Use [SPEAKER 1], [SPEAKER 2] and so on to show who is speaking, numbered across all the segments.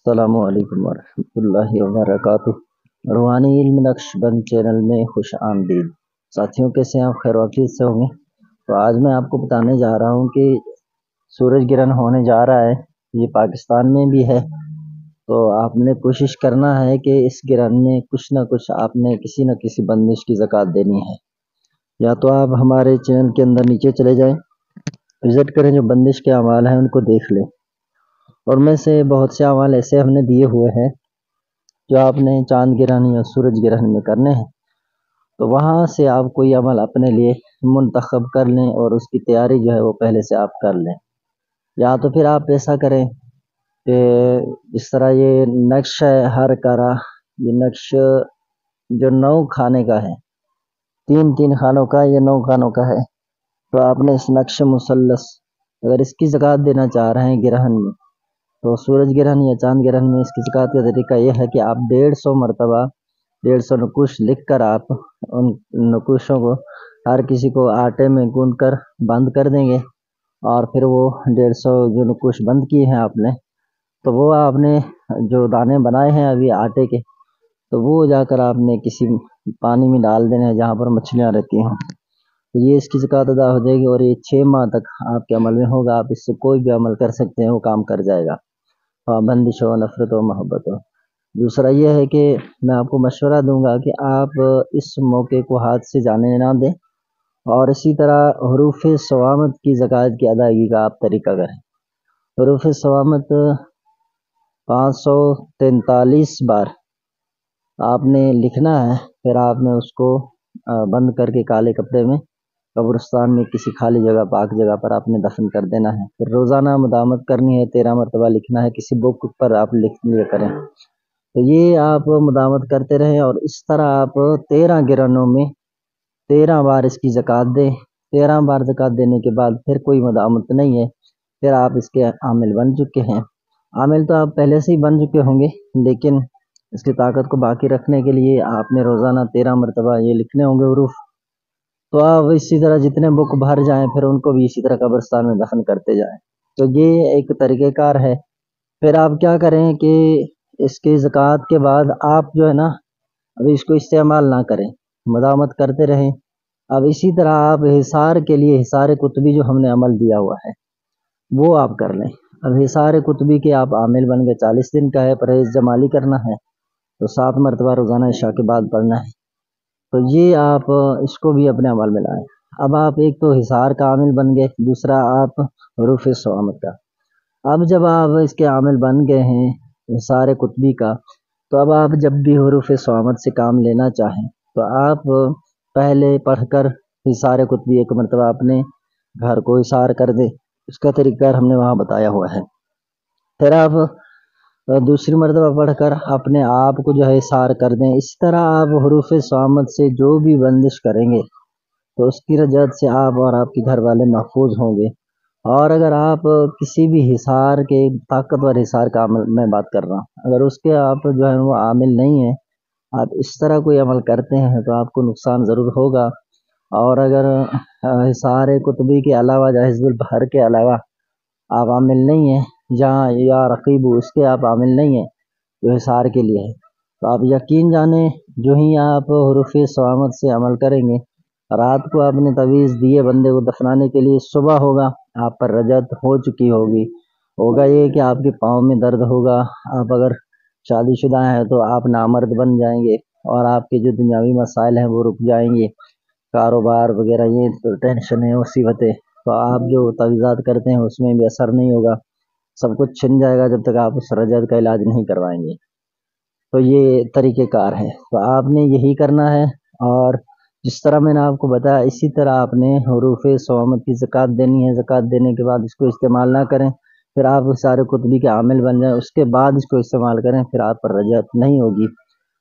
[SPEAKER 1] السلام علیکم ورحمۃ اللہ وبرکاتہ۔ روحانی علم نقش بند چینل میں خوش آمدید ساتھیوں، کیسے آپ خیر وافیت سے ہوں گے؟ تو آج میں آپ کو بتانے جا رہا ہوں کہ سورج گرہن ہونے جا رہا ہے، یہ پاکستان میں بھی ہے۔ تو آپ نے کوشش کرنا ہے کہ اس گرہن میں کچھ نہ کچھ آپ نے کسی نہ کسی بندش کی زکوٰۃ دینی ہے۔ یا تو آپ ہمارے چینل کے اندر نیچے چلے جائیں، وزٹ کریں، جو بندش کے اعمال ہیں ان کو دیکھ لیں، اور میں سے بہت سے اعمال ایسے ہم نے دیے ہوئے ہیں جو آپ نے چاند گرہن یا سورج گرہن میں کرنے ہیں۔ تو وہاں سے آپ کوئی عمل اپنے لیے منتخب کر لیں اور اس کی تیاری جو ہے وہ پہلے سے آپ کر لیں۔ یا تو پھر آپ ایسا کریں کہ اس طرح یہ نقش ہے ہر کرا، یہ نقش جو 9 خانے کا ہے، 3 خانوں کا، یہ 9 خانوں کا ہے۔ تو آپ نے اس نقش مثلث اگر اس کی زکوٰۃ دینا چاہ رہے ہیں گرہن میں، تو سورج گرہن یا چاند گرہن میں اس کی زکوٰۃ کا طریقہ یہ ہے کہ آپ 150 مرتبہ 150 نقوش لکھ کر آپ ان نقوشوں کو ہر کسی کو آٹے میں گوندھ کر بند کر دیں گے، اور پھر وہ 150 جو نقوش بند کیے ہیں آپ نے، تو وہ آپ نے جو دانے بنائے ہیں ابھی آٹے کے، تو وہ جا کر آپ نے کسی پانی میں ڈال دینے ہیں جہاں پر مچھلیاں رہتی ہیں۔ تو یہ اس کی زکوٰۃ ادا ہو جائے گی، اور یہ 6 ماہ تک آپ کے عمل میں ہوگا۔ آپ اس سے کوئی بھی عمل کر سکتے ہیں، وہ کام کر جائے گا، بندش ہو، نفرت ہو، محبت ہو۔ دوسرا یہ ہے کہ میں آپ کو مشورہ دوں گا کہ آپ اس موقع کو ہاتھ سے جانے نہ دیں، اور اسی طرح حروف صوامت کی زکوٰۃ کی ادائیگی کا آپ طریقہ کریں۔ حروف صوامت 543 بار آپ نے لکھنا ہے، پھر آپ نے اس کو بند کر کے کالے کپڑے میں قبرستان میں کسی خالی جگہ، پاک جگہ پر آپ نے دفن کر دینا ہے۔ پھر روزانہ مداومت کرنی ہے، 13 مرتبہ لکھنا ہے، کسی بک پر آپ لکھ لیا کریں۔ تو یہ آپ مداومت کرتے رہیں، اور اس طرح آپ 13 گرہنوں میں 13 بار اس کی زکوٰۃ دیں۔ 13 بار زکوٰۃ دینے کے بعد پھر کوئی مداومت نہیں ہے، پھر آپ اس کے عامل بن چکے ہیں۔ عامل تو آپ پہلے سے ہی بن چکے ہوں گے، لیکن اس کی طاقت کو باقی رکھنے کے لیے آپ نے روزانہ 13 مرتبہ یہ لکھنے ہوں گے حروف۔ تو آپ اسی طرح جتنے بک بھر جائیں، پھر ان کو بھی اسی طرح قبرستان میں دفن کرتے جائیں۔ تو یہ ایک طریقہ کار ہے۔ پھر آپ کیا کریں کہ اس کی زکوٰۃ کے بعد آپ جو ہے نا، ابھی اس کو استعمال نہ کریں، مداومت کرتے رہیں۔ اب اسی طرح آپ حصار کے لیے حصار قطبی جو ہم نے عمل دیا ہوا ہے وہ آپ کر لیں۔ اب حصار قطبی کے آپ عامل بن گئے، 40 دن کا ہے، پرہیز جمالی کرنا ہے، تو 7 مرتبہ روزانہ عشاء کے بعد پڑھنا ہے۔ تو یہ آپ اس کو بھی اپنے عمل میں لائیں۔ اب آپ ایک تو حصار کا عامل بن گئے، دوسرا آپ حروف صوامت کا۔ اب جب آپ اس کے عامل بن گئے ہیں حصار قطبی کا، تو اب آپ جب بھی حروف صوامت سے کام لینا چاہیں تو آپ پہلے پڑھ کر حصار قطبی ایک مرتبہ اپنے گھر کو حصار کر دیں، اس کا طریقہ ہم نے وہاں بتایا ہوا ہے۔ پھر آپ دوسری مرتبہ پڑھ کر اپنے آپ کو جو ہے حصار کر دیں۔ اس طرح آپ حروف صوامت سے جو بھی بندش کریں گے تو اس کی رجعت سے آپ اور آپ کے گھر والے محفوظ ہوں گے۔ اور اگر آپ کسی بھی حصار کے، طاقتور حصار کا عمل میں بات کر رہا ہوں، اگر اس کے آپ جو ہے وہ عامل نہیں ہیں، آپ اس طرح کوئی عمل کرتے ہیں تو آپ کو نقصان ضرور ہوگا۔ اور اگر حصار قطبی کے علاوہ یا حزب البحر کے علاوہ آپ عامل نہیں ہیں، جہاں یا رقیب اس کے آپ عامل نہیں ہیں جو حصار کے لیے ہے، تو آپ یقین جانیں جو ہی آپ حروف صوامت سے عمل کریں گے، رات کو آپ نے تعویذ دیے بندے کو دفنانے کے لیے، صبح ہوگا آپ پر رجعت ہو چکی ہوگی۔ ہوگا یہ کہ آپ کے پاؤں میں درد ہوگا، آپ اگر شادی شدہ ہیں تو آپ نامرد بن جائیں گے، اور آپ کے جو دنیاوی مسائل ہیں وہ رک جائیں گے، کاروبار وغیرہ، یہ ٹینشنیں، مصیبتیں، تو آپ جو تعویذات کرتے ہیں اس میں بھی اثر نہیں ہوگا، سب کچھ چھن جائے گا جب تک آپ اس رجعت کا علاج نہیں کروائیں گے۔ تو یہ طریقہ کار ہے، تو آپ نے یہی کرنا ہے، اور جس طرح میں نے آپ کو بتایا اسی طرح آپ نے حروف صوامت کی زکوٰۃ دینی ہے۔ زکوٰۃ دینے کے بعد اس کو استعمال نہ کریں، پھر آپ حصار قطبی کے عامل بن جائیں، اس کے بعد اس کو استعمال کریں، پھر آپ پر رجعت نہیں ہوگی،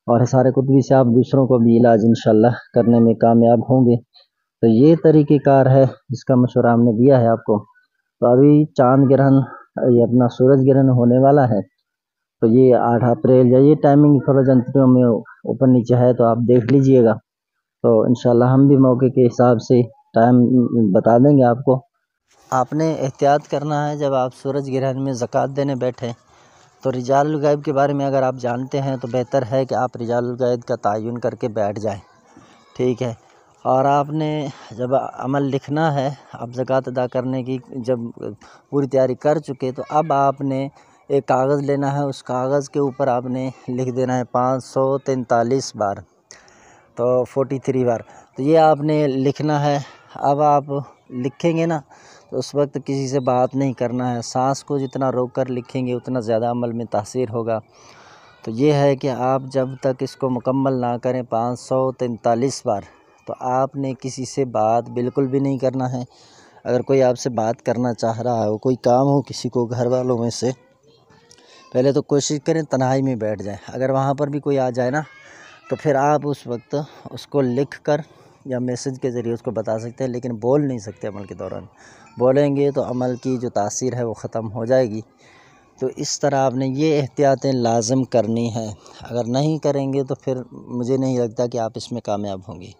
[SPEAKER 1] اور حصار قطبی سے آپ دوسروں کو بھی علاج انشاءاللہ کرنے میں کامیاب ہوں گے۔ تو یہ طریقہ کار ہے جس کا مشورہ ہم نے دیا ہے آپ کو۔ تو ابھی چاند گرہن، یہ اپنا سورج گرہن ہونے والا ہے، تو یہ 8 اپریل، یا یہ ٹائمنگ تھوڑا جنتریوں میں اوپر نیچے ہے تو آپ دیکھ لیجئے گا، تو انشاءاللہ ہم بھی موقع کے حساب سے ٹائم بتا دیں گے آپ کو۔ آپ نے احتیاط کرنا ہے جب آپ سورج گرہن میں زکوٰۃ دینے بیٹھیں تو رجال الغیب کے بارے میں اگر آپ جانتے ہیں تو بہتر ہے کہ آپ رجال الغیب کا تعین کر کے بیٹھ جائیں، ٹھیک ہے۔ اور آپ نے جب عمل لکھنا ہے، آپ زکوٰۃ ادا کرنے کی جب پوری تیاری کر چکے تو اب آپ نے ایک کاغذ لینا ہے، اس کاغذ کے اوپر آپ نے لکھ دینا ہے 543 بار، تو 43 بار، تو یہ آپ نے لکھنا ہے۔ اب آپ لکھیں گے نا تو اس وقت کسی سے بات نہیں کرنا ہے، سانس کو جتنا روک کر لکھیں گے اتنا زیادہ عمل میں تاثیر ہوگا۔ تو یہ ہے کہ آپ جب تک اس کو مکمل نہ کریں 543 بار، تو آپ نے کسی سے بات بالکل بھی نہیں کرنا ہے۔ اگر کوئی آپ سے بات کرنا چاہ رہا ہو، کوئی کام ہو کسی کو گھر والوں میں سے، پہلے تو کوشش کریں تنہائی میں بیٹھ جائیں۔ اگر وہاں پر بھی کوئی آ جائے نا تو پھر آپ اس وقت اس کو لکھ کر یا میسج کے ذریعے اس کو بتا سکتے ہیں، لیکن بول نہیں سکتے عمل کے دوران۔ بولیں گے تو عمل کی جو تاثیر ہے وہ ختم ہو جائے گی۔ تو اس طرح آپ نے یہ احتیاطیں لازم کرنی ہیں، اگر نہیں کریں گے تو پھر مجھے نہیں لگتا کہ آپ اس میں کامیاب ہوں گے۔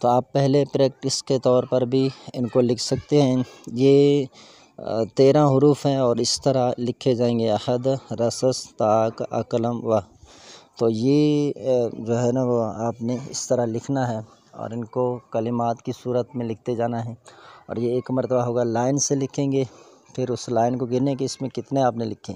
[SPEAKER 1] تو آپ پہلے پریکٹس کے طور پر بھی ان کو لکھ سکتے ہیں۔ یہ 13 حروف ہیں اور اس طرح لکھے جائیں گے: احد، رسس، تاک، قلم، و۔ تو یہ جو ہے نا وہ آپ نے اس طرح لکھنا ہے اور ان کو کلمات کی صورت میں لکھتے جانا ہے۔ اور یہ ایک مرتبہ ہوگا لائن سے لکھیں گے، پھر اس لائن کو گنیں کہ اس میں کتنے آپ نے لکھے،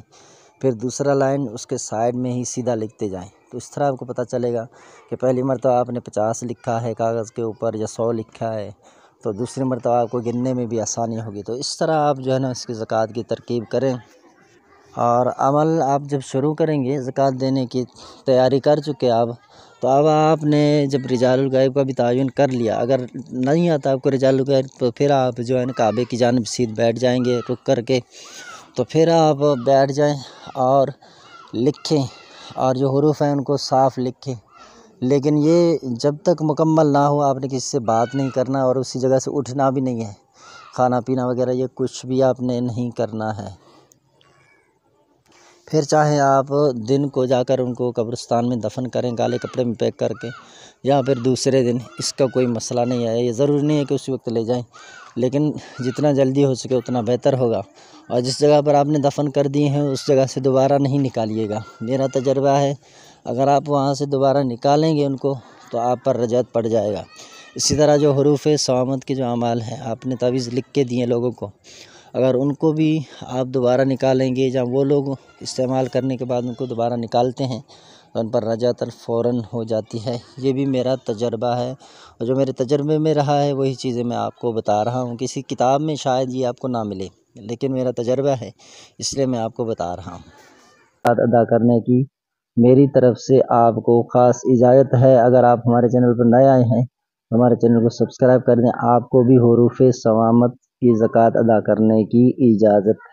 [SPEAKER 1] پھر دوسرا لائن اس کے سائڈ میں ہی سیدھا لکھتے جائیں۔ تو اس طرح آپ کو پتہ چلے گا کہ پہلی مرتبہ آپ نے 50 لکھا ہے کاغذ کے اوپر یا 100 لکھا ہے، تو دوسری مرتبہ آپ کو گننے میں بھی آسانی ہوگی۔ تو اس طرح آپ جو ہے نا اس کی زکوٰۃ کی ترکیب کریں، اور عمل آپ جب شروع کریں گے، زکوٰۃ دینے کی تیاری کر چکے آپ، تو اب آپ نے جب رجال الغیب کا بھی تعین کر لیا، اگر نہیں آتا آپ کو رجال الغیب تو پھر آپ جو ہے نا کعبے کی جانب سیدھ بیٹھ جائیں گے رک کر کے، تو پھر آپ بیٹھ جائیں اور لکھیں، اور جو حروف ہیں ان کو صاف لکھیں۔ لیکن یہ جب تک مکمل نہ ہو آپ نے کسی سے بات نہیں کرنا اور اسی جگہ سے اٹھنا بھی نہیں ہے، کھانا پینا وغیرہ یہ کچھ بھی آپ نے نہیں کرنا ہے۔ پھر چاہے آپ دن کو جا کر ان کو قبرستان میں دفن کریں کالے کپڑے میں پیک کر کے، یا پھر دوسرے دن، اس کا کوئی مسئلہ نہیں ہے۔ یہ ضروری نہیں ہے کہ اسی وقت لے جائیں، لیکن جتنا جلدی ہو سکے اتنا بہتر ہوگا۔ اور جس جگہ پر آپ نے دفن کر دیے ہیں اس جگہ سے دوبارہ نہیں نکالیے گا۔ میرا تجربہ ہے اگر آپ وہاں سے دوبارہ نکالیں گے ان کو تو آپ پر رجعت پڑ جائے گا۔ اسی طرح جو حروف صوامت کے جو اعمال ہیں آپ نے تعویذ لکھ کے دیے لوگوں کو، اگر ان کو بھی آپ دوبارہ نکالیں گے، یا وہ لوگ استعمال کرنے کے بعد ان کو دوبارہ نکالتے ہیں تو ان پر رجعت فوراً ہو جاتی ہے۔ یہ بھی میرا تجربہ ہے، اور جو میرے تجربے میں رہا ہے وہی چیزیں میں آپ کو بتا رہا ہوں۔ کسی کتاب میں شاید یہ آپ کو نہ ملے، لیکن میرا تجربہ ہے اس لیے میں آپ کو بتا رہا ہوں۔ ادا کرنے کی میری طرف سے آپ کو خاص اجازت ہے۔ اگر آپ ہمارے چینل پر نئے آئے ہیں تو ہمارے چینل کو سبسکرائب کر دیں، آپ کو بھی حروف صوامت کی زکوٰۃ ادا کرنے کی اجازت ہے۔